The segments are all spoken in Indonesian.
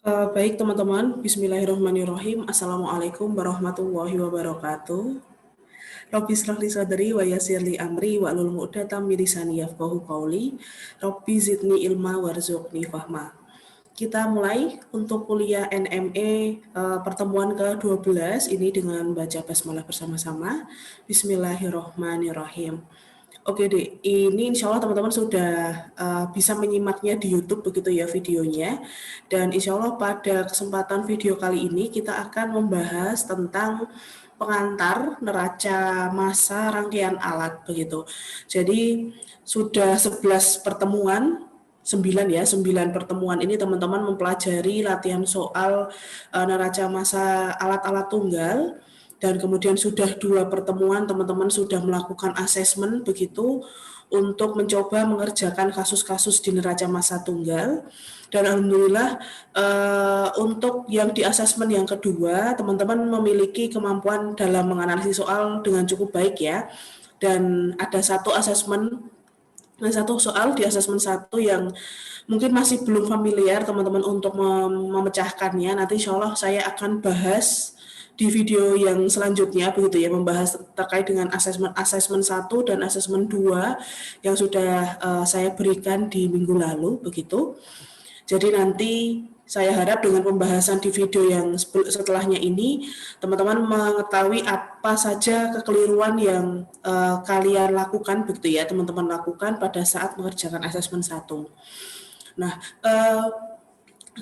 Baik teman-teman, Bismillahirrahmanirrahim. Assalamualaikum warahmatullahi wabarakatuh. Rabbi shrah li sadri wa yassir li amri wa hlul 'uqdatam min lisani yafqahu qawli. Rabbi zidni ilma warzuqni fahma. Kita mulai untuk kuliah NME pertemuan ke-12 ini dengan baca basmalah bersama-sama. Bismillahirrahmanirrahim. Oke deh, ini insya Allah teman-teman sudah bisa menyimaknya di YouTube begitu ya videonya. Dan insya Allah pada kesempatan video kali ini kita akan membahas tentang pengantar neraca massa rangkaian alat begitu. Jadi sudah 11 pertemuan 9 pertemuan ini teman-teman mempelajari latihan soal neraca massa alat-alat tunggal. Dan kemudian sudah 2 pertemuan teman-teman sudah melakukan asesmen begitu untuk mencoba mengerjakan kasus-kasus di neraca massa tunggal. Dan alhamdulillah untuk yang di asesmen yang kedua teman-teman memiliki kemampuan dalam menganalisis soal dengan cukup baik ya. Dan ada satu soal di asesmen 1 yang mungkin masih belum familiar teman-teman untuk memecahkannya. Nanti insya Allah saya akan bahas di video yang selanjutnya begitu ya, membahas terkait dengan asesmen 1 dan asesmen 2 yang sudah saya berikan di minggu lalu begitu. Jadi nanti saya harap dengan pembahasan di video yang setelahnya ini teman-teman mengetahui apa saja kekeliruan yang kalian lakukan begitu ya, teman-teman lakukan pada saat mengerjakan asesmen 1. Nah,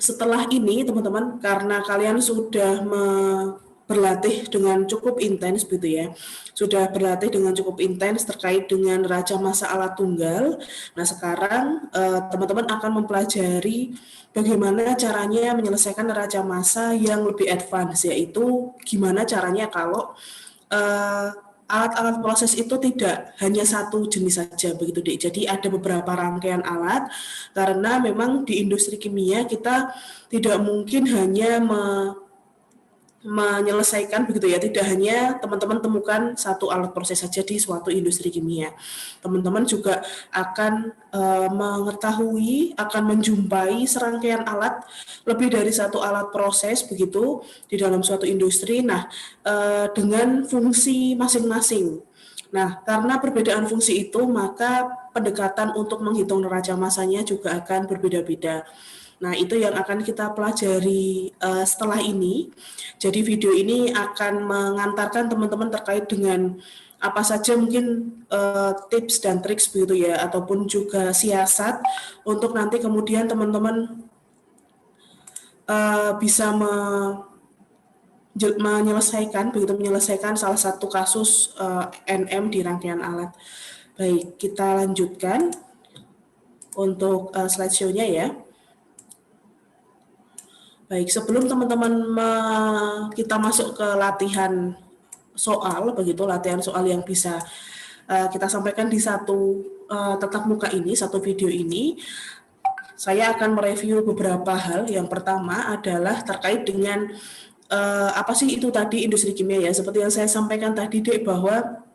setelah ini teman-teman karena kalian sudah berlatih dengan cukup intens gitu ya. Sudah berlatih dengan cukup intens terkait dengan neraca massa alat tunggal. Nah, sekarang teman-teman akan mempelajari bagaimana caranya menyelesaikan neraca massa yang lebih advance, yaitu gimana caranya kalau alat-alat proses itu tidak hanya satu jenis saja begitu deh. Jadi ada beberapa rangkaian alat karena memang di industri kimia kita tidak mungkin hanya menyelesaikan begitu ya, tidak hanya teman-teman temukan satu alat proses saja di suatu industri kimia. Teman-teman juga akan mengetahui, akan menjumpai serangkaian alat, lebih dari satu alat proses begitu di dalam suatu industri. Nah, dengan fungsi masing-masing. Nah, karena perbedaan fungsi itu, maka pendekatan untuk menghitung neraca massanya juga akan berbeda-beda. Nah, itu yang akan kita pelajari setelah ini. Jadi video ini akan mengantarkan teman-teman terkait dengan apa saja mungkin tips dan trik begitu ya, ataupun juga siasat untuk nanti kemudian teman-teman bisa menyelesaikan salah satu kasus NM di rangkaian alat. Baik, kita lanjutkan untuk slideshow-nya ya. Baik, sebelum teman-teman kita masuk ke latihan soal, begitu latihan soal yang bisa kita sampaikan di satu tatap muka ini, satu video ini, saya akan mereview beberapa hal. Yang pertama adalah terkait dengan apa sih itu tadi industri kimia ya, seperti yang saya sampaikan tadi Dek, bahwa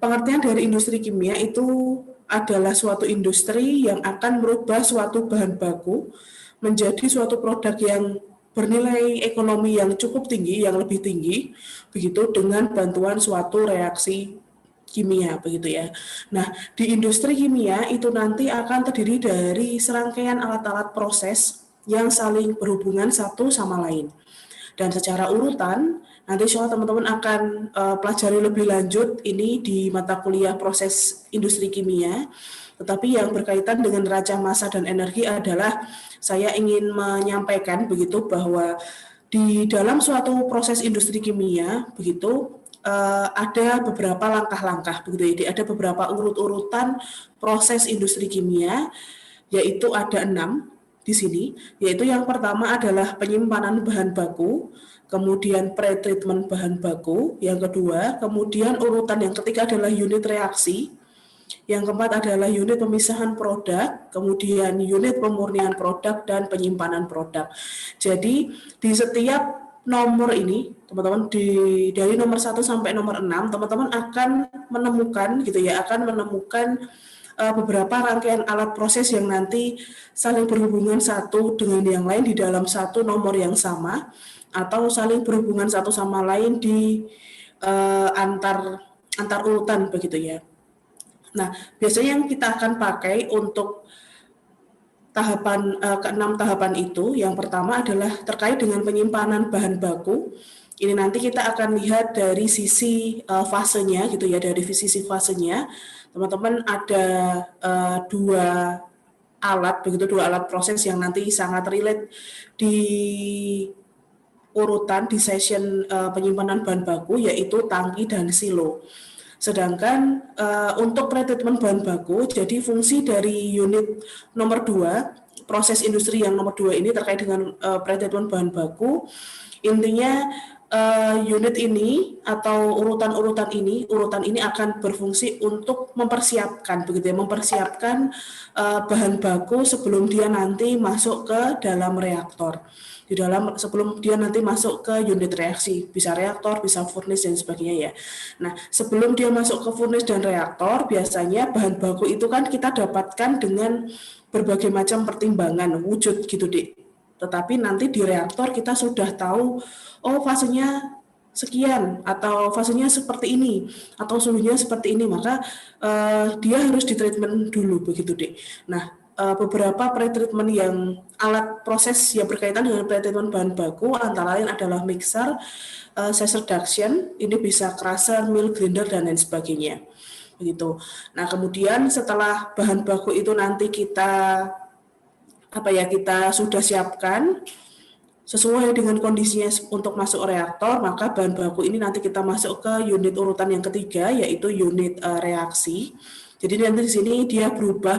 pengertian dari industri kimia itu adalah suatu industri yang akan merubah suatu bahan baku menjadi suatu produk yang bernilai ekonomi yang cukup tinggi, yang lebih tinggi, begitu dengan bantuan suatu reaksi kimia, begitu ya. Nah, di industri kimia itu nanti akan terdiri dari serangkaian alat-alat proses yang saling berhubungan satu sama lain. Dan secara urutan, nanti insya Allah teman-teman akan pelajari lebih lanjut ini di mata kuliah proses industri kimia. Tetapi yang berkaitan dengan neraca massa dan energi adalah saya ingin menyampaikan begitu bahwa di dalam suatu proses industri kimia begitu ada beberapa langkah-langkah begitu. Jadi ada beberapa urut-urutan proses industri kimia, yaitu ada 6 di sini, yaitu yang pertama adalah penyimpanan bahan baku, kemudian pretreatment bahan baku, yang kedua, kemudian urutan yang ketiga adalah unit reaksi, yang keempat adalah unit pemisahan produk, kemudian unit pemurnian produk, dan penyimpanan produk. Jadi di setiap nomor ini, teman-teman, dari nomor 1 sampai nomor 6, teman-teman akan menemukan gitu ya, akan menemukan beberapa rangkaian alat proses yang nanti saling berhubungan satu dengan yang lain di dalam satu nomor yang sama, atau saling berhubungan satu sama lain di antar urutan begitu ya. Nah, biasanya yang kita akan pakai untuk keenam tahapan itu, yang pertama adalah terkait dengan penyimpanan bahan baku. Ini nanti kita akan lihat dari sisi fasenya gitu ya, dari sisi fasenya. Teman-teman ada dua alat proses yang nanti sangat relate di urutan di session penyimpanan bahan baku, yaitu tangki dan silo. Sedangkan untuk pretreatment bahan baku, jadi fungsi dari unit nomor 2, proses industri yang nomor 2 ini terkait dengan pretreatment bahan baku, intinya unit ini atau urutan ini akan berfungsi untuk mempersiapkan begitu ya, mempersiapkan bahan baku sebelum dia nanti masuk ke dalam reaktor. Sebelum dia nanti masuk ke unit reaksi, bisa reaktor, bisa furnace dan sebagainya ya. Nah, sebelum dia masuk ke furnace dan reaktor, biasanya bahan baku itu kan kita dapatkan dengan berbagai macam pertimbangan wujud gitu, Dik. Tetapi nanti di reaktor kita sudah tahu, oh fasenya sekian, atau fasenya seperti ini, atau suhunya seperti ini, maka dia harus ditreatment dulu begitu, Dik. Nah, beberapa pretreatment yang alat proses yang berkaitan dengan pretreatment bahan baku antara lain adalah mixer, size reduction, ini bisa crusher, mill grinder dan lain sebagainya. Begitu. Nah, kemudian setelah bahan baku itu nanti kita sudah siapkan sesuai dengan kondisinya untuk masuk reaktor, maka bahan baku ini nanti kita masuk ke unit urutan yang ketiga, yaitu unit reaksi. Jadi nanti di sini dia berubah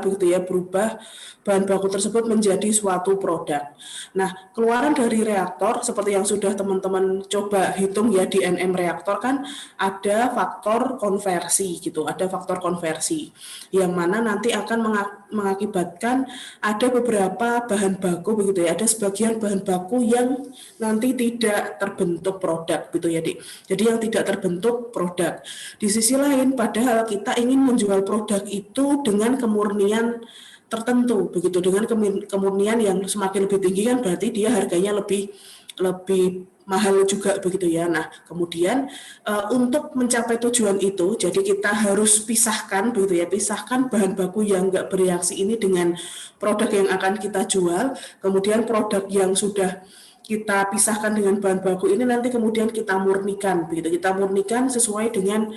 bahan baku tersebut menjadi suatu produk. Nah, keluaran dari reaktor seperti yang sudah teman-teman coba hitung ya di NM reaktor kan ada faktor konversi gitu, ada faktor konversi yang mana nanti akan mengakibatkan ada beberapa bahan baku begitu ya, ada sebagian bahan baku yang nanti tidak terbentuk produk gitu ya, Dik. Jadi yang tidak terbentuk produk. Di sisi lain padahal kita ingin menjual produk itu dengan kemurnian tertentu begitu, dengan kemurnian yang semakin lebih tinggi kan berarti dia harganya lebih mahal juga begitu ya. Nah, kemudian untuk mencapai tujuan itu, jadi kita harus pisahkan begitu ya, pisahkan bahan baku yang enggak bereaksi ini dengan produk yang akan kita jual, kemudian produk yang sudah kita pisahkan dengan bahan baku ini nanti kemudian kita murnikan begitu, kita murnikan sesuai dengan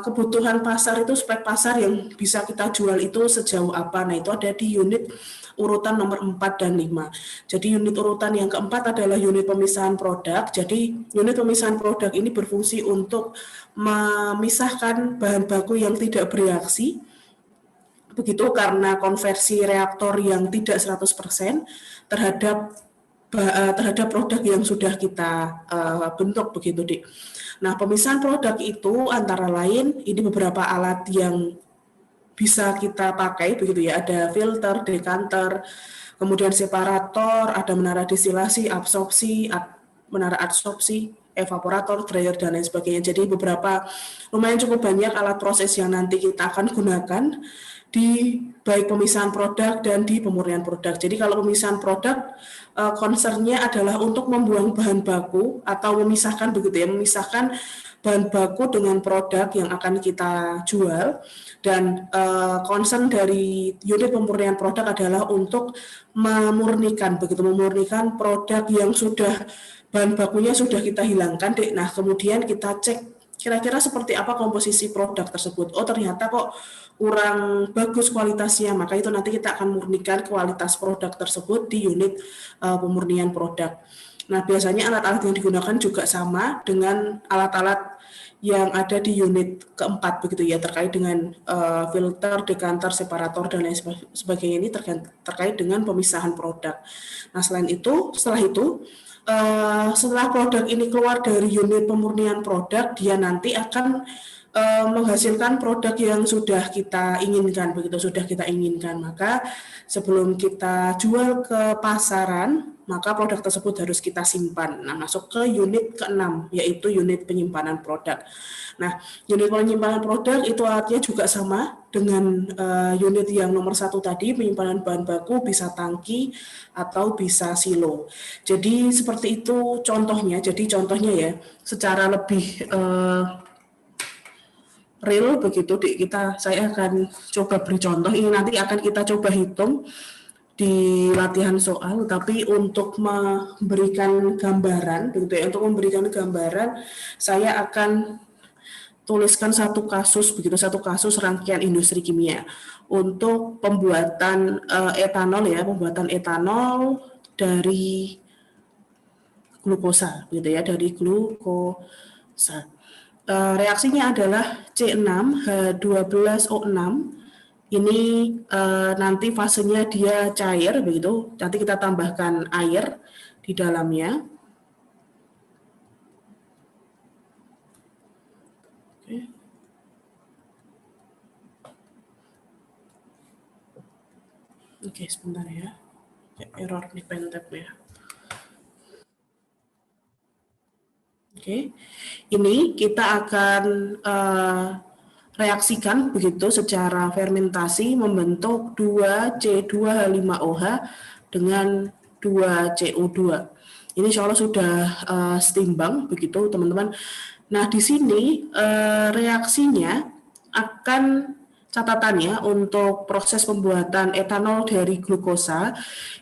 kebutuhan pasar itu, spek pasar yang bisa kita jual itu sejauh apa. Nah, itu ada di unit urutan nomor 4 dan 5. Jadi unit urutan yang keempat adalah unit pemisahan produk. Jadi unit pemisahan produk ini berfungsi untuk memisahkan bahan baku yang tidak bereaksi, begitu karena konversi reaktor yang tidak 100% terhadap produk yang sudah kita bentuk begitu, Dik. Nah, pemisahan produk itu antara lain ini beberapa alat yang bisa kita pakai begitu ya, ada filter, dekanter, kemudian separator, ada menara destilasi, absorpsi, menara adsorpsi, evaporator, dryer dan lain sebagainya. Jadi beberapa lumayan cukup banyak alat proses yang nanti kita akan gunakan di baik pemisahan produk dan di pemurnian produk. Jadi kalau pemisahan produk concernnya adalah untuk membuang bahan baku atau memisahkan begitu ya, memisahkan bahan baku dengan produk yang akan kita jual, dan concern dari unit pemurnian produk adalah untuk memurnikan produk yang sudah bahan bakunya sudah kita hilangkan, Dek. Nah, kemudian kita cek kira-kira seperti apa komposisi produk tersebut. Oh, ternyata kok kurang bagus kualitasnya, maka itu nanti kita akan murnikan kualitas produk tersebut di unit pemurnian produk. Nah, biasanya alat-alat yang digunakan juga sama dengan alat-alat yang ada di unit keempat begitu ya, terkait dengan filter, dekanter, separator dan lain sebagainya, ini terkait dengan pemisahan produk. Nah, setelah itu setelah produk ini keluar dari unit pemurnian produk, dia nanti akan menghasilkan produk yang sudah kita inginkan, begitu sudah kita inginkan. Maka sebelum kita jual ke pasaran, maka produk tersebut harus kita simpan. Nah, masuk ke unit ke-6, yaitu unit penyimpanan produk. Nah, unit penyimpanan produk itu artinya juga sama dengan unit yang nomor 1 tadi, penyimpanan bahan baku bisa tangki atau bisa silo. Jadi seperti itu contohnya. Jadi contohnya ya, secara lebih real begitu saya akan coba beri contoh. Ini nanti akan kita coba hitung di latihan soal, tapi untuk memberikan gambaran begitu ya, untuk memberikan gambaran saya akan tuliskan satu kasus begitu, satu kasus rangkaian industri kimia untuk pembuatan etanol ya, pembuatan etanol dari glukosa gitu ya, dari glukosa. Reaksinya adalah C6H12O6. Ini nanti fasenya dia cair begitu. Nanti kita tambahkan air di dalamnya. Oke, sebentar ya. Error nih pentabnya. Oke, ini kita akan reaksikan begitu secara fermentasi membentuk 2C2H5OH dengan 2CO2. Ini insya Allah sudah setimbang begitu teman-teman. Nah di sini reaksinya akan catatannya untuk proses pembuatan etanol dari glukosa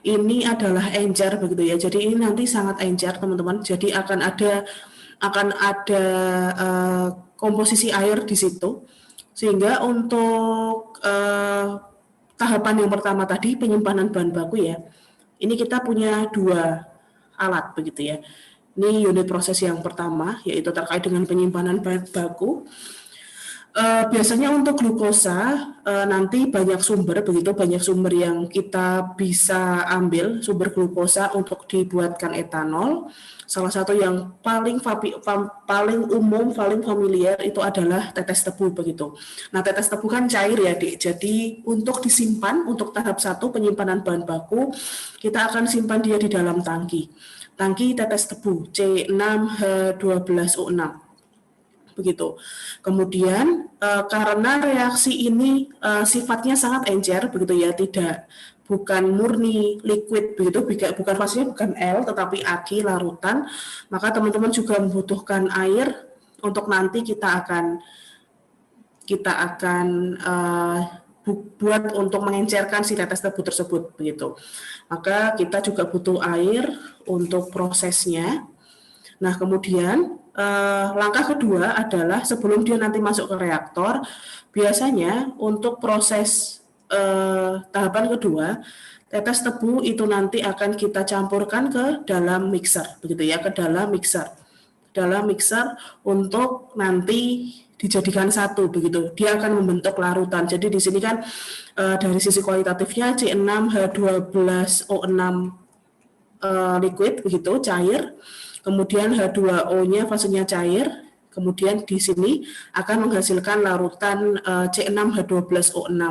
ini adalah encer begitu ya. Jadi ini nanti sangat encer teman-teman. Jadi akan ada komposisi air di situ, sehingga untuk tahapan yang pertama tadi penyimpanan bahan baku ya, ini kita punya 2 alat begitu ya. Ini unit proses yang pertama yaitu terkait dengan penyimpanan bahan baku. Biasanya untuk glukosa nanti banyak sumber begitu, banyak sumber yang kita bisa ambil sumber glukosa untuk dibuatkan etanol. Salah satu yang paling umum, paling familiar itu adalah tetes tebu begitu. Nah, tetes tebu kan cair ya, Dik. Jadi untuk disimpan untuk tahap 1 penyimpanan bahan baku, kita akan simpan dia di dalam tangki. Tangki tetes tebu C6H12O6. Begitu. Kemudian karena reaksi ini sifatnya sangat encer begitu ya, bukan murni liquid begitu, bukan fasenya bukan L tetapi AG larutan, maka teman-teman juga membutuhkan air untuk nanti kita akan buat untuk mengencerkan si tetes tebu tersebut begitu. Maka kita juga butuh air untuk prosesnya. Nah, kemudian langkah kedua adalah sebelum dia nanti masuk ke reaktor, biasanya untuk proses tahapan kedua, tetes tebu itu nanti akan kita campurkan ke dalam mixer, begitu ya, ke dalam mixer untuk nanti dijadikan satu, begitu. Dia akan membentuk larutan. Jadi di sini kan dari sisi kualitatifnya C6H12O6 liquid, begitu, cair. Kemudian H2O-nya fasenya cair, kemudian di sini akan menghasilkan larutan C6H12O6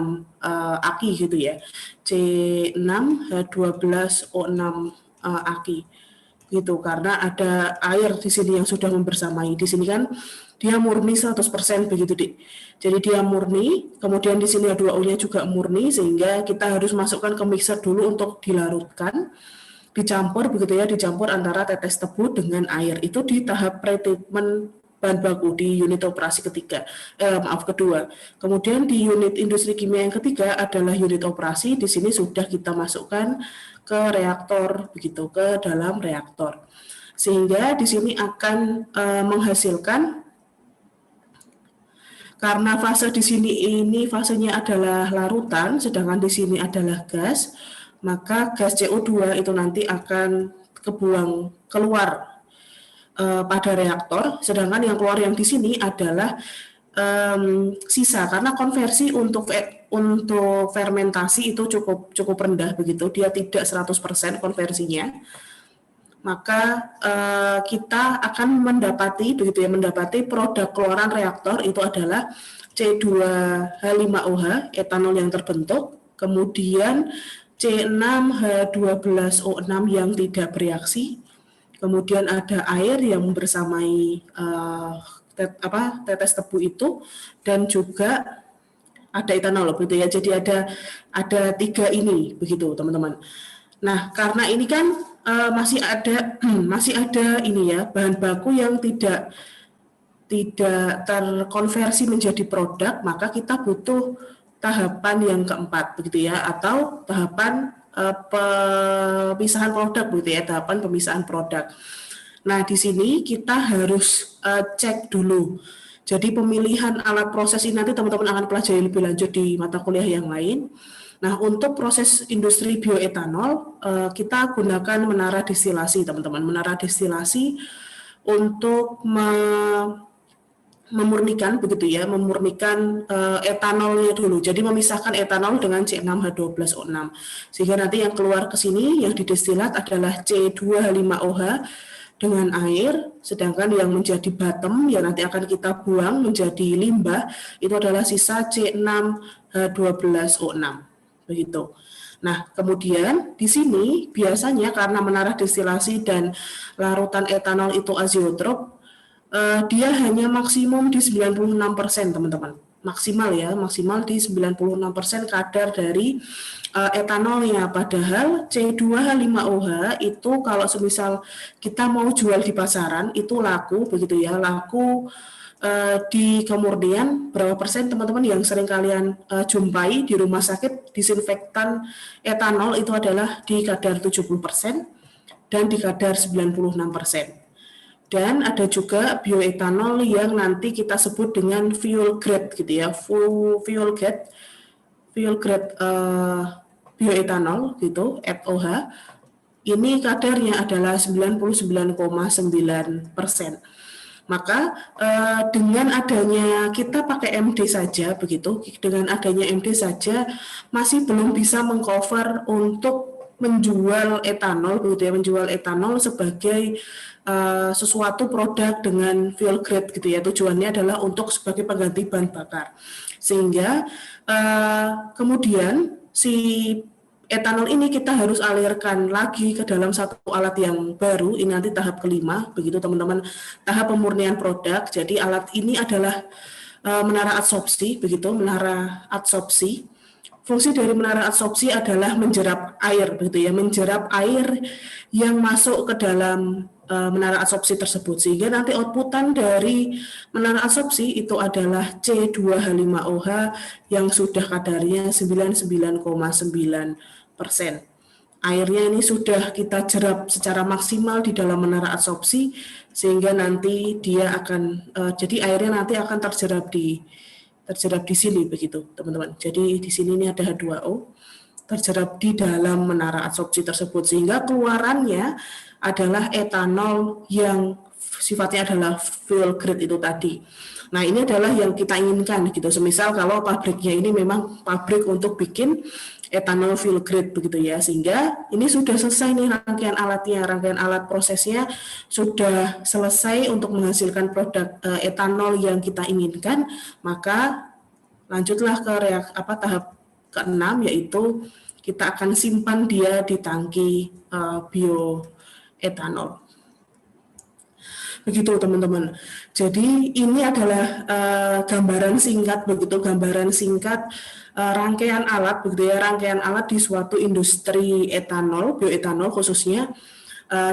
aki gitu ya, C6H12O6 aki gitu, karena ada air di sini yang sudah membersamai. Di sini kan dia murni 100% begitu, Dik. Jadi dia murni, kemudian di sini H2O-nya juga murni, sehingga kita harus masukkan ke mixer dulu untuk dilarutkan. Dicampur begitu ya, dicampur antara tetes tebu dengan air. Itu di tahap pretreatment bahan baku di unit operasi kedua. Kemudian di unit industri kimia yang ketiga adalah unit operasi. Di sini sudah kita masukkan ke reaktor begitu, ke dalam reaktor. Sehingga di sini akan menghasilkan, karena fase di sini ini fasenya adalah larutan, sedangkan di sini adalah gas, maka gas CO2 itu nanti akan keluar pada reaktor, sedangkan yang keluar yang di sini adalah sisa, karena konversi untuk fermentasi itu cukup rendah begitu, dia tidak 100% konversinya. maka kita akan mendapati produk keluaran reaktor itu adalah C2H5OH etanol yang terbentuk, kemudian C6H12O6 yang tidak bereaksi, kemudian ada air yang bersamai tetes tebu itu, dan juga ada etanol begitu ya. Jadi ada 3 ini begitu teman-teman. Nah, karena ini kan masih ada ini ya, bahan baku yang tidak terkonversi menjadi produk, maka kita butuh tahapan yang keempat begitu ya, atau tahapan pemisahan produk begitu ya, tahapan pemisahan produk. Nah, di sini kita harus cek dulu. Jadi pemilihan alat proses ini nanti teman-teman akan pelajari lebih lanjut di mata kuliah yang lain. Nah, untuk proses industri bioetanol, kita gunakan menara destilasi, teman-teman. Menara destilasi untuk memurnikan begitu ya, memurnikan etanolnya dulu. Jadi memisahkan etanol dengan C6H12O6. Sehingga nanti yang keluar ke sini yang didestilat adalah C2H5OH dengan air, sedangkan yang menjadi bottom yang nanti akan kita buang menjadi limbah itu adalah sisa C6H12O6. Begitu. Nah, kemudian di sini biasanya karena menara destilasi dan larutan etanol itu azeotrop, dia hanya maksimum di 96%, teman-teman. Maksimal ya, maksimal di 96% kadar dari etanolnya. Padahal C2H5OH itu kalau semisal kita mau jual di pasaran itu laku begitu ya, laku di kemurnian berapa persen teman-teman yang sering kalian jumpai di rumah sakit. Disinfektan etanol itu adalah di kadar 70% dan di kadar 96%. Dan ada juga bioetanol yang nanti kita sebut dengan fuel grade gitu ya, fuel grade bioetanol gitu, FOH. Ini kadarnya adalah 99,9%. Maka dengan adanya kita pakai MD saja begitu, dengan adanya MD saja masih belum bisa mengcover untuk menjual etanol begitu ya, menjual etanol sebagai sesuatu produk dengan fuel grade gitu ya. Tujuannya adalah untuk sebagai pengganti bahan bakar. Sehingga kemudian si etanol ini kita harus alirkan lagi ke dalam satu alat yang baru. Ini nanti tahap kelima, begitu teman-teman, tahap pemurnian produk. Jadi alat ini adalah menara adsorpsi, begitu, menara adsorpsi. Fungsi dari menara adsorpsi adalah menjerap air, begitu ya, menjerap air yang masuk ke dalam menara adsorpsi tersebut, sehingga nanti outputan dari menara adsorpsi itu adalah C2H5OH yang sudah kadarnya 99,9%. Airnya ini sudah kita jerap secara maksimal di dalam menara adsorpsi, sehingga nanti dia akan jadi airnya nanti akan terjerap di sini begitu teman-teman. Jadi di sini ini ada H2O terjerap di dalam menara adsorpsi tersebut, sehingga keluarannya adalah etanol yang sifatnya adalah fuel grade itu tadi. Nah, ini adalah yang kita inginkan gitu. Semisal kalau pabriknya ini memang pabrik untuk bikin etanol fuel grade begitu ya, sehingga ini sudah selesai nih rangkaian alatnya, rangkaian alat prosesnya sudah selesai untuk menghasilkan produk etanol yang kita inginkan, maka lanjutlah ke tahap ke-6, yaitu kita akan simpan dia di tangki bioetanol. Begitu teman-teman. Jadi ini adalah gambaran singkat begitu, gambaran singkat rangkaian alat begitu ya, rangkaian alat di suatu industri etanol, bioetanol khususnya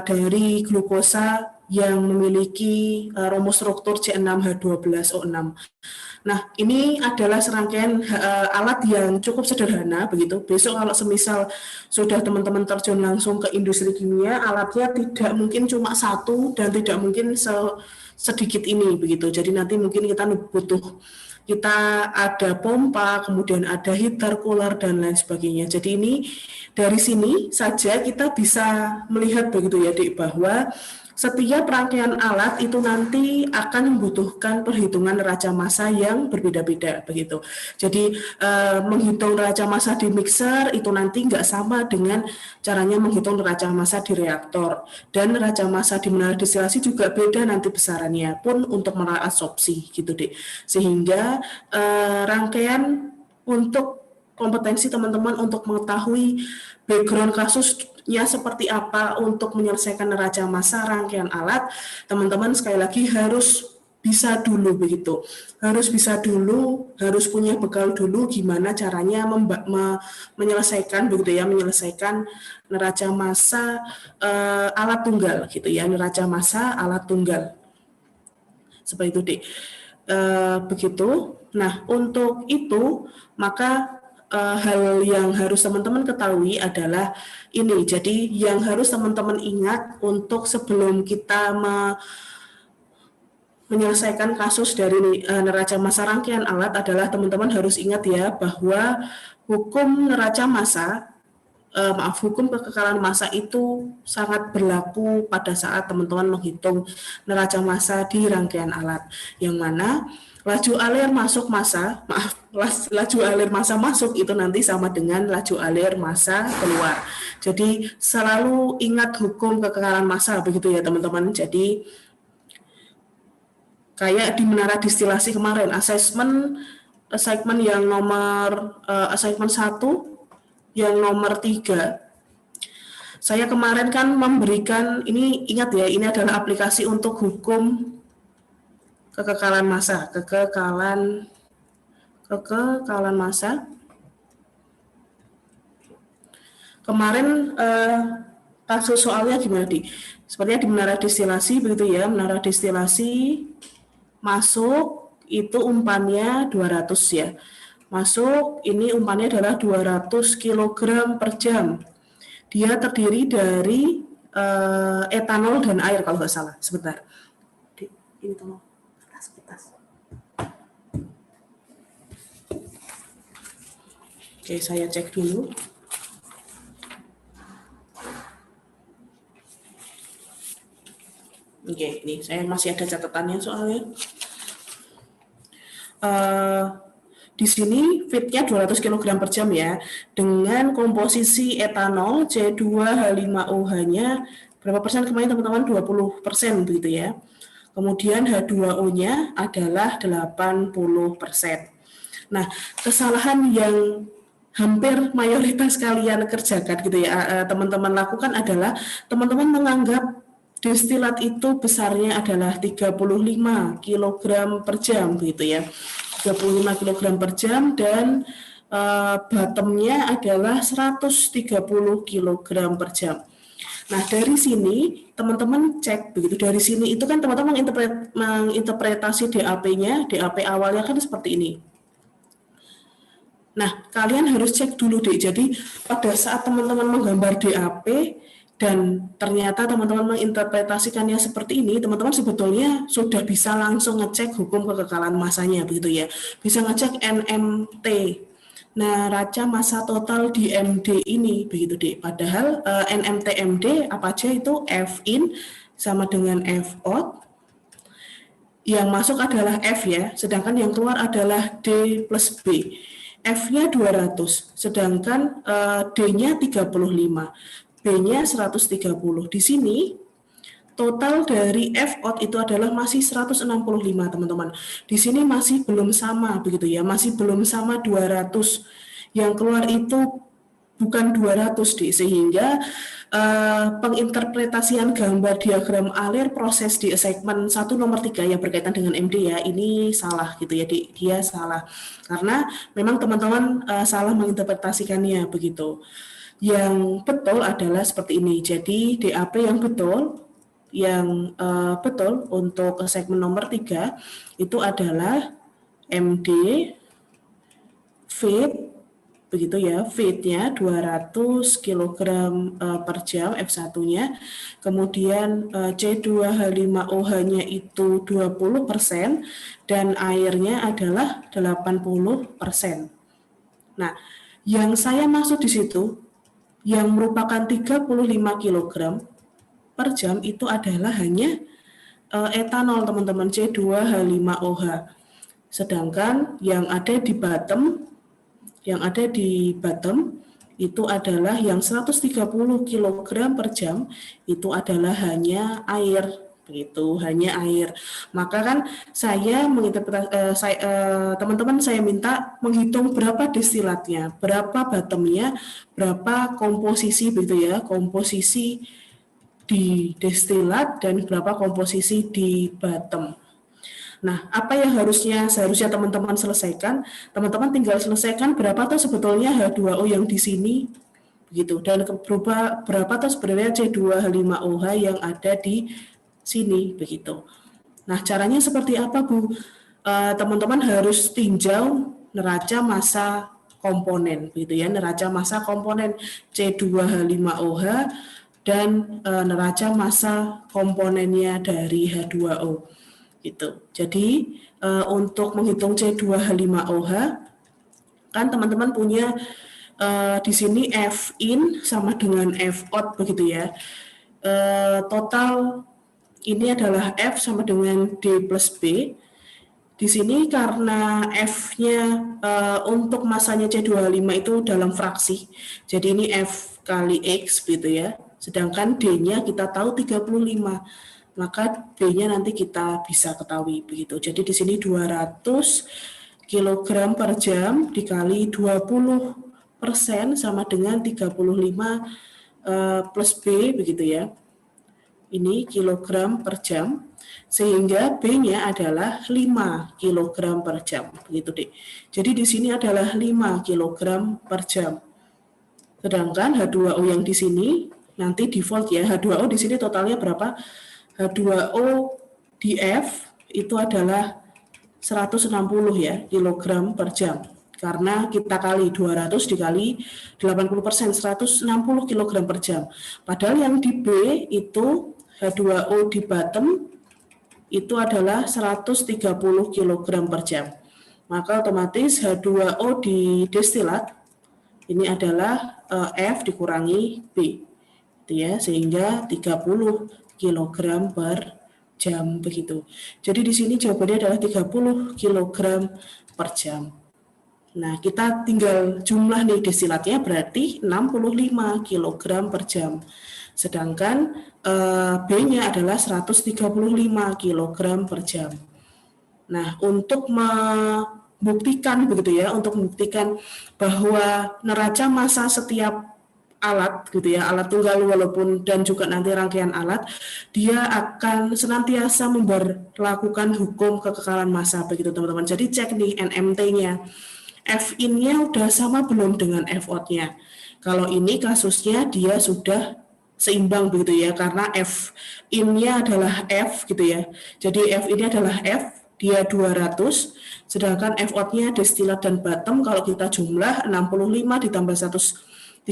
dari glukosa yang memiliki rumus struktur C6H12O6. Nah, ini adalah serangkaian alat yang cukup sederhana begitu. Besok kalau semisal sudah teman-teman terjun langsung ke industri kimia, alatnya tidak mungkin cuma satu dan tidak mungkin sedikit ini begitu. Jadi nanti mungkin kita ada pompa, kemudian ada heater, cooler dan lain sebagainya. Jadi ini dari sini saja kita bisa melihat begitu ya, Dik, bahwa Setiap rangkaian alat itu nanti akan membutuhkan perhitungan neraca massa yang berbeda-beda begitu. Jadi menghitung neraca massa di mixer itu nanti nggak sama dengan caranya menghitung neraca massa di reaktor, dan neraca massa di menara distilasi juga beda nanti besarannya pun untuk menara adsorpsi gitu deh. Sehingga rangkaian untuk kompetensi teman-teman untuk mengetahui background kasusnya seperti apa untuk menyelesaikan neraca massa rangkaian alat, teman-teman sekali lagi harus bisa dulu begitu, harus bisa dulu, harus punya bekal dulu gimana caranya menyelesaikan begitu ya, menyelesaikan neraca massa alat tunggal gitu ya, neraca massa alat tunggal seperti itu deh. Begitu. Nah, untuk itu maka hal yang harus teman-teman ketahui adalah ini. Jadi yang harus teman-teman ingat untuk sebelum kita menyelesaikan kasus dari neraca massa rangkaian alat adalah teman-teman harus ingat ya bahwa hukum neraca massa hukum kekekalan massa itu sangat berlaku pada saat teman-teman menghitung neraca massa di rangkaian alat, yang mana laju alir masuk massa, laju alir massa masuk itu nanti sama dengan laju alir massa keluar. Jadi selalu ingat hukum kekekalan massa begitu ya teman-teman. Jadi kayak di menara distilasi kemarin, assignment yang nomor assignment 1 yang nomor 3, saya kemarin kan memberikan, ini ingat ya, ini adalah aplikasi untuk hukum kekekalan massa, kekekalan massa. Kemarin kasus soalnya gimana di? Sepertinya di menara distilasi begitu ya, menara distilasi masuk itu umpannya 200 ya. Masuk ini umpannya adalah 200 kg per jam. Dia terdiri dari etanol dan air kalau nggak salah. Sebentar. Ini tolong. Oke, saya cek dulu. Oke, ini saya masih ada catatannya soalnya. Di sini fitnya 200 kg per jam ya, dengan komposisi etanol C2H5OH-nya berapa persen kemarin teman-teman? 20% begitu ya. Kemudian H2O-nya adalah 80%. Nah, kesalahan yang hampir mayoritas kalian kerjakan gitu ya, teman-teman lakukan adalah teman-teman menganggap destilat itu besarnya adalah 35 kg per jam gitu ya. 35 kg per jam dan bottomnya adalah 130 kg per jam. Nah, dari sini teman-teman cek begitu. Dari sini itu kan teman-teman menginterpretasi DAP-nya, DAP awalnya kan seperti ini. Nah, kalian harus cek dulu deh. Jadi pada saat teman-teman menggambar DAP dan ternyata teman-teman menginterpretasikannya seperti ini, teman-teman sebetulnya sudah bisa langsung ngecek hukum kekekalan massanya begitu ya. Bisa ngecek NMT. Nah, neraca massa total di MD ini begitu deh. Padahal NMT MD apa aja itu F in sama dengan F out. Yang masuk adalah F ya, sedangkan yang keluar adalah D plus B. F-nya 200, sedangkan D-nya 35, B-nya 130. Di sini total dari F out itu adalah masih 165 teman-teman. Di sini masih belum sama begitu ya, masih belum sama 200. Yang keluar itu bukan 200 deh, sehingga penginterpretasian gambar diagram alir proses di assignment 1 nomor 3 yang berkaitan dengan MD ya, ini salah gitu ya, dia salah karena memang teman-teman salah menginterpretasikannya begitu. Yang betul adalah seperti ini. Jadi DAP yang betul untuk segmen nomor 3 itu adalah MD feed begitu ya, feed-nya 200 kg per jam F1-nya, kemudian C2H5OH-nya itu 20% dan airnya adalah 80%. Nah, yang saya maksud di situ yang merupakan 35 kg per jam itu adalah hanya etanol teman-teman, C2H5OH. Sedangkan yang ada di bottom itu adalah yang 130 kg per jam itu adalah hanya air, begitu, hanya air. Maka kan saya teman-teman saya minta menghitung berapa destilatnya, berapa bottomnya, berapa komposisi begitu ya, komposisi di destilat dan berapa komposisi di bottom. Nah, apa yang seharusnya teman-teman selesaikan? Teman-teman tinggal selesaikan berapa tuh sebetulnya H2O yang di sini, begitu. Dan berapa tuh sebenarnya C2H5OH yang ada di sini, begitu. Nah, caranya seperti apa, Bu? Teman-teman harus tinjau neraca massa komponen, begitu ya. Neraca massa komponen C2H5OH dan neraca massa komponennya dari H2O. Gitu. Jadi untuk menghitung C2H5OH kan teman-teman punya di sini F in sama dengan F out begitu ya. Total ini adalah F sama dengan D plus B. Di sini karena F-nya untuk masanya C2H5 itu dalam fraksi. Jadi ini F kali X gitu ya. Sedangkan D-nya kita tahu 35. Maka B-nya nanti kita bisa ketahui begitu. Jadi di sini 200 kg per jam dikali 20% sama dengan 35 plus B begitu ya. Ini kilogram per jam, sehingga B-nya adalah 5 kg per jam begitu deh. Jadi di sini adalah 5 kg per jam. Sedangkan H2O yang di sini nanti default ya, H2O di sini totalnya berapa? H2O di F itu adalah 160 ya kilogram per jam. Karena kita kali 200 dikali 80%, 160 kg per jam. Padahal yang di B itu H2O di bottom itu adalah 130 kg per jam. Maka otomatis H2O di destilat ini adalah F dikurangi B. Itu ya, sehingga 30 kg per jam begitu. Jadi di sini jawabannya adalah 30 kg per jam. Nah, kita tinggal jumlah nih destilatnya berarti 65 kg per jam. Sedangkan B-nya adalah 135 kg per jam. Nah, untuk membuktikan begitu ya, untuk membuktikan bahwa neraca massa setiap alat gitu ya, alat tunggal walaupun dan juga nanti rangkaian alat, dia akan senantiasa memberlakukan hukum kekekalan massa begitu teman-teman. Jadi cek nih NMT-nya, F in-nya udah sama belum dengan F out-nya. Kalau ini kasusnya dia sudah seimbang begitu ya, karena F in-nya adalah F gitu ya. Jadi F ini adalah F, dia 200, sedangkan F out-nya destilat dan bottom kalau kita jumlah 65 ditambah 135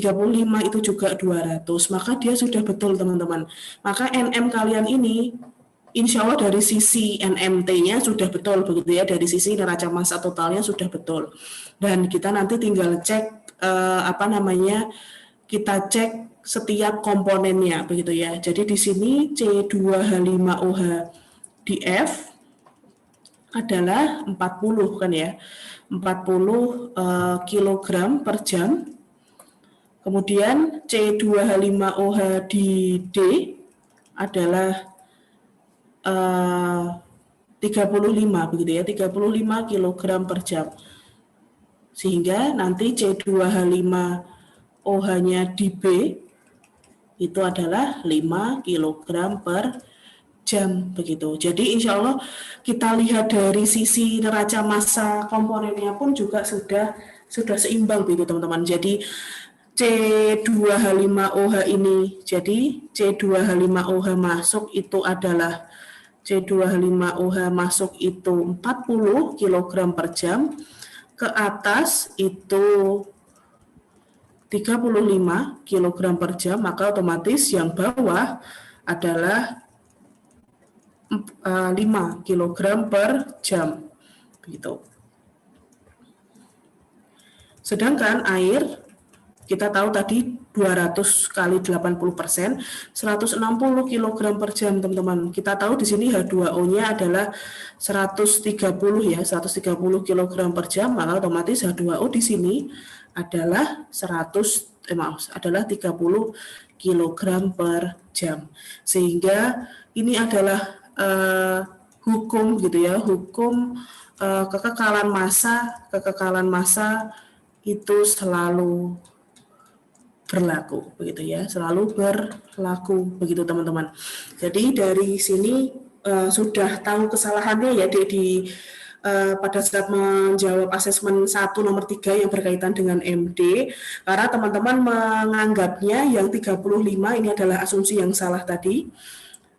itu juga 200, maka dia sudah betul teman-teman. Maka NM kalian ini insya Allah dari sisi NMT-nya sudah betul begitu ya, dari sisi neraca massa totalnya sudah betul. Dan kita nanti tinggal cek kita cek setiap komponennya begitu ya. Jadi di sini C2H5OH di F adalah 40 kan ya, 40 kg per jam. Kemudian C2H5OH di D adalah 35 begitu ya, 35 kg per jam. Sehingga nanti C2H5OH-nya di B itu adalah 5 kg per jam begitu. Jadi insya Allah kita lihat dari sisi neraca massa komponennya pun juga sudah seimbang begitu teman-teman. Jadi C2H5OH ini, jadi C2H5OH masuk itu adalah C2H5OH masuk itu 40 kg per jam, ke atas itu 35 kg per jam, maka otomatis yang bawah adalah 5 kg per jam. Begitu. Sedangkan air Kita tahu tadi 200 kali 80%, 160 kg per jam, teman-teman. Kita tahu di sini H2O-nya adalah 130 ya, 130 kg per jam, maka otomatis H2O di sini adalah 30 kg per jam. Sehingga ini adalah hukum gitu ya, hukum kekekalan massa itu selalu berlaku begitu ya, selalu berlaku begitu teman-teman. Jadi dari sini sudah tahu kesalahannya ya pada saat menjawab asesmen 1 nomor 3 yang berkaitan dengan MD, karena teman-teman menganggapnya yang 35 ini adalah asumsi yang salah tadi,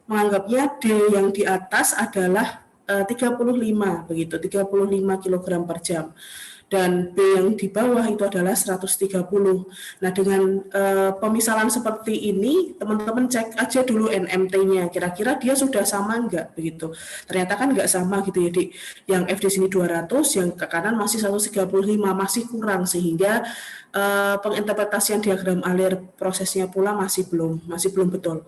menganggapnya D yang di atas adalah 35 begitu, 35 kg per jam. Dan B yang di bawah itu adalah 130. Nah, dengan pemisalan seperti ini, teman-teman cek aja dulu NMT-nya, kira-kira dia sudah sama enggak begitu. Ternyata kan enggak sama gitu ya, Dik. Yang F di sini 200, yang ke kanan masih 135, masih kurang, sehingga penginterpretasian diagram alir prosesnya pula masih belum betul.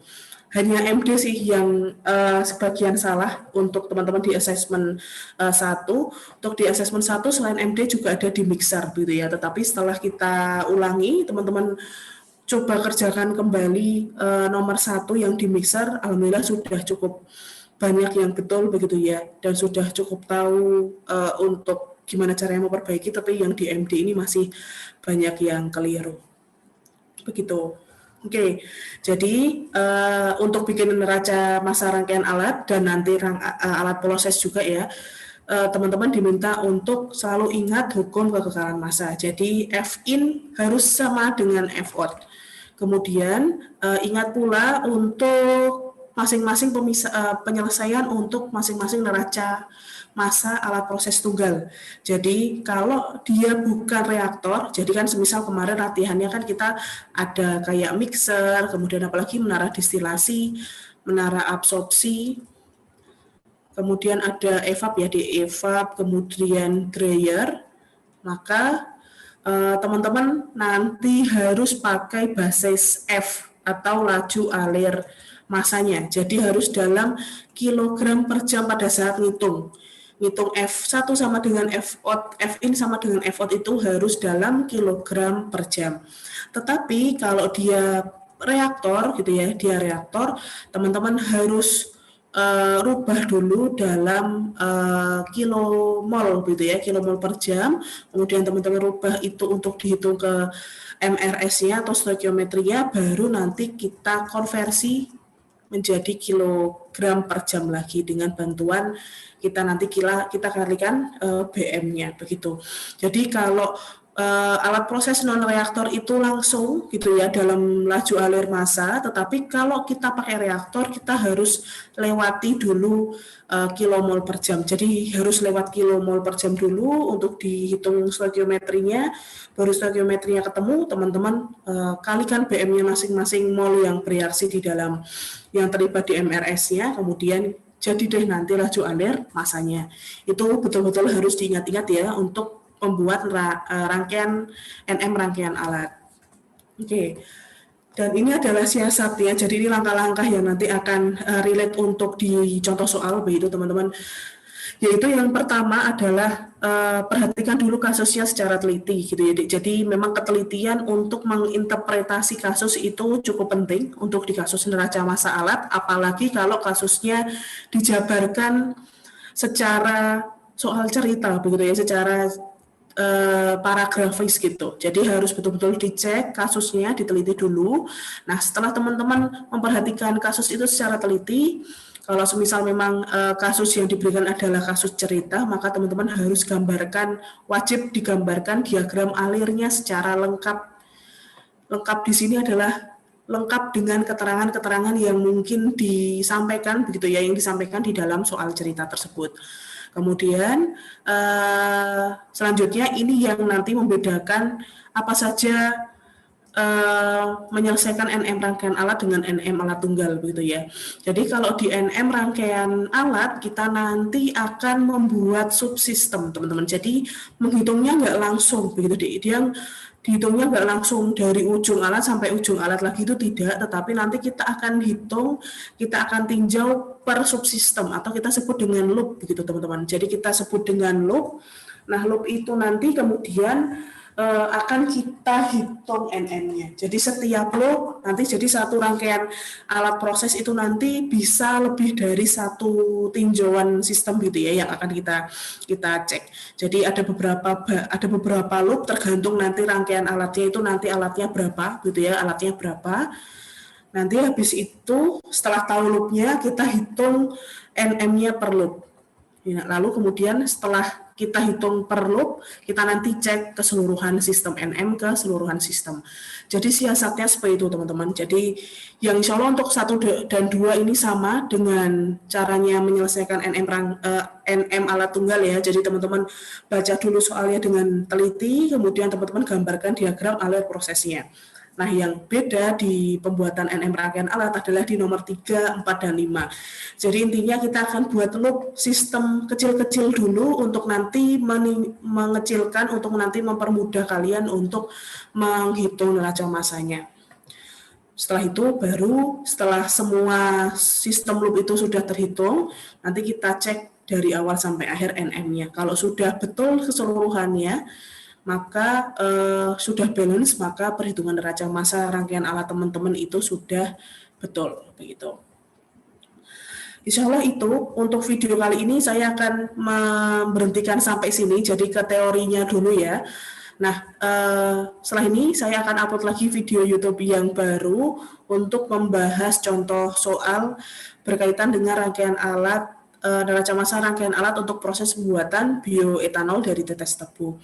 Hanya MD sih yang sebagian salah untuk teman-teman di asesmen 1. Untuk di asesmen 1 selain MD juga ada di mixer gitu ya. Tetapi setelah kita ulangi, teman-teman coba kerjakan kembali nomor 1 yang di mixer, alhamdulillah sudah cukup banyak yang betul begitu ya. Dan sudah cukup tahu untuk gimana caranya memperbaiki, tapi yang di MD ini masih banyak yang keliru. Begitu. Oke, jadi untuk bikin neraca massa rangkaian alat dan nanti alat proses juga ya, teman-teman diminta untuk selalu ingat hukum kekekalan massa. Jadi F-in harus sama dengan F-out. Kemudian ingat pula untuk masing-masing penyelesaian untuk masing-masing neraca massa alat proses tunggal. Jadi kalau dia bukan reaktor, jadi kan semisal kemarin latihannya kan kita ada kayak mixer, kemudian apalagi menara distilasi, menara absorpsi, kemudian ada evap ya, di evap, kemudian dryer, maka teman-teman nanti harus pakai basis F atau laju alir massanya. Jadi harus dalam kilogram per jam pada saat ngitung F1 sama dengan F-out, F-in sama dengan F-out itu harus dalam kilogram per jam. Tetapi kalau dia reaktor gitu ya, teman-teman harus rubah dulu dalam kilomol gitu ya, kilomol per jam. Kemudian teman-teman rubah itu untuk dihitung ke MRS-nya atau stoikiometrinya, baru nanti kita konversi menjadi kilogram per jam lagi dengan bantuan kita nanti kita kalikan BM-nya begitu. Jadi kalau alat proses non reaktor itu langsung gitu ya dalam laju alir massa, tetapi kalau kita pakai reaktor kita harus lewati dulu kilomol per jam. Jadi harus lewat kilomol per jam dulu untuk dihitung stoikiometrinya. Baru stoikiometrinya ketemu, teman-teman kalikan BM-nya masing-masing mol yang bereaksi di dalam yang terlibat di MRS-nya, kemudian jadi deh nanti laju alir massanya. Itu betul-betul harus diingat-ingat ya untuk membuat rangkaian NM rangkaian alat. Oke. Dan ini adalah siasat ya. Jadi ini langkah-langkah yang nanti akan relate untuk di contoh soal begitu teman-teman. Yaitu yang pertama adalah perhatikan dulu kasusnya secara teliti gitu ya. Jadi memang ketelitian untuk menginterpretasi kasus itu cukup penting untuk di kasus neraca massa alat, apalagi kalau kasusnya dijabarkan secara soal cerita begitu ya, secara paragrafis gitu. Jadi harus betul-betul dicek kasusnya, diteliti dulu. Nah, setelah teman-teman memperhatikan kasus itu secara teliti, kalau semisal memang kasus yang diberikan adalah kasus cerita, maka teman-teman harus wajib digambarkan diagram alirnya secara lengkap. Lengkap di sini adalah lengkap dengan keterangan-keterangan yang mungkin disampaikan begitu ya, yang disampaikan di dalam soal cerita tersebut. Kemudian selanjutnya ini yang nanti membedakan apa saja menyelesaikan NM rangkaian alat dengan NM alat tunggal begitu ya. Jadi kalau di NM rangkaian alat kita nanti akan membuat subsistem teman-teman. Jadi menghitungnya nggak langsung begitu, dia dihitungnya nggak langsung dari ujung alat sampai ujung alat lagi, itu tidak, tetapi nanti kita akan hitung, kita akan tinjau per subsistem atau kita sebut dengan loop begitu teman-teman. Jadi kita sebut dengan loop. Nah, loop itu nanti kemudian akan kita hitung NM-nya. Jadi setiap loop nanti jadi satu rangkaian alat proses itu nanti bisa lebih dari satu tinjauan sistem gitu ya yang akan kita cek. Jadi ada beberapa loop tergantung nanti rangkaian alatnya itu nanti alatnya berapa gitu ya, alatnya berapa. Nanti habis itu setelah tahu loopnya kita hitung NM-nya per loop. Lalu kemudian setelah kita hitung per loop, kita nanti cek keseluruhan sistem NM ke seluruhan sistem. Jadi siasatnya seperti itu teman-teman. Jadi yang insya Allah untuk 1 dan 2 ini sama dengan caranya menyelesaikan NM alat tunggal ya. Jadi teman-teman baca dulu soalnya dengan teliti, kemudian teman-teman gambarkan diagram alur prosesnya. Nah, yang beda di pembuatan NM rangkaian alat adalah di nomor 3, 4, dan 5. Jadi intinya kita akan buat loop sistem kecil-kecil dulu untuk nanti mengecilkan, untuk nanti mempermudah kalian untuk menghitung neraca masanya. Setelah itu baru setelah semua sistem loop itu sudah terhitung, nanti kita cek dari awal sampai akhir NM-nya. Kalau sudah betul keseluruhannya, maka sudah balance, maka perhitungan neraca massa rangkaian alat teman-teman itu sudah betul begitu. Insya Allah itu untuk video kali ini saya akan memberhentikan sampai sini, jadi ke teorinya dulu ya. Nah, setelah ini saya akan upload lagi video YouTube yang baru untuk membahas contoh soal berkaitan dengan rangkaian alat, neraca massa rangkaian alat untuk proses pembuatan bioetanol dari tetes tebu.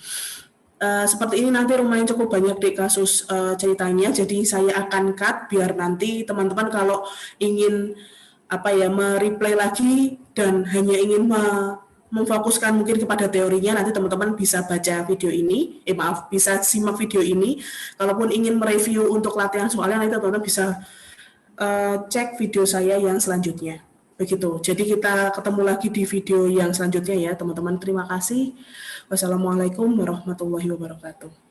Seperti ini nanti lumayan cukup banyak di kasus ceritanya, jadi saya akan cut biar nanti teman-teman kalau ingin mereplay lagi dan hanya ingin memfokuskan mungkin kepada teorinya, nanti teman-teman bisa baca video ini, bisa simak video ini. Kalaupun ingin mereview untuk latihan soalnya, nanti teman-teman bisa cek video saya yang selanjutnya. Begitu. Jadi kita ketemu lagi di video yang selanjutnya ya, teman-teman. Terima kasih. Wassalamualaikum warahmatullahi wabarakatuh.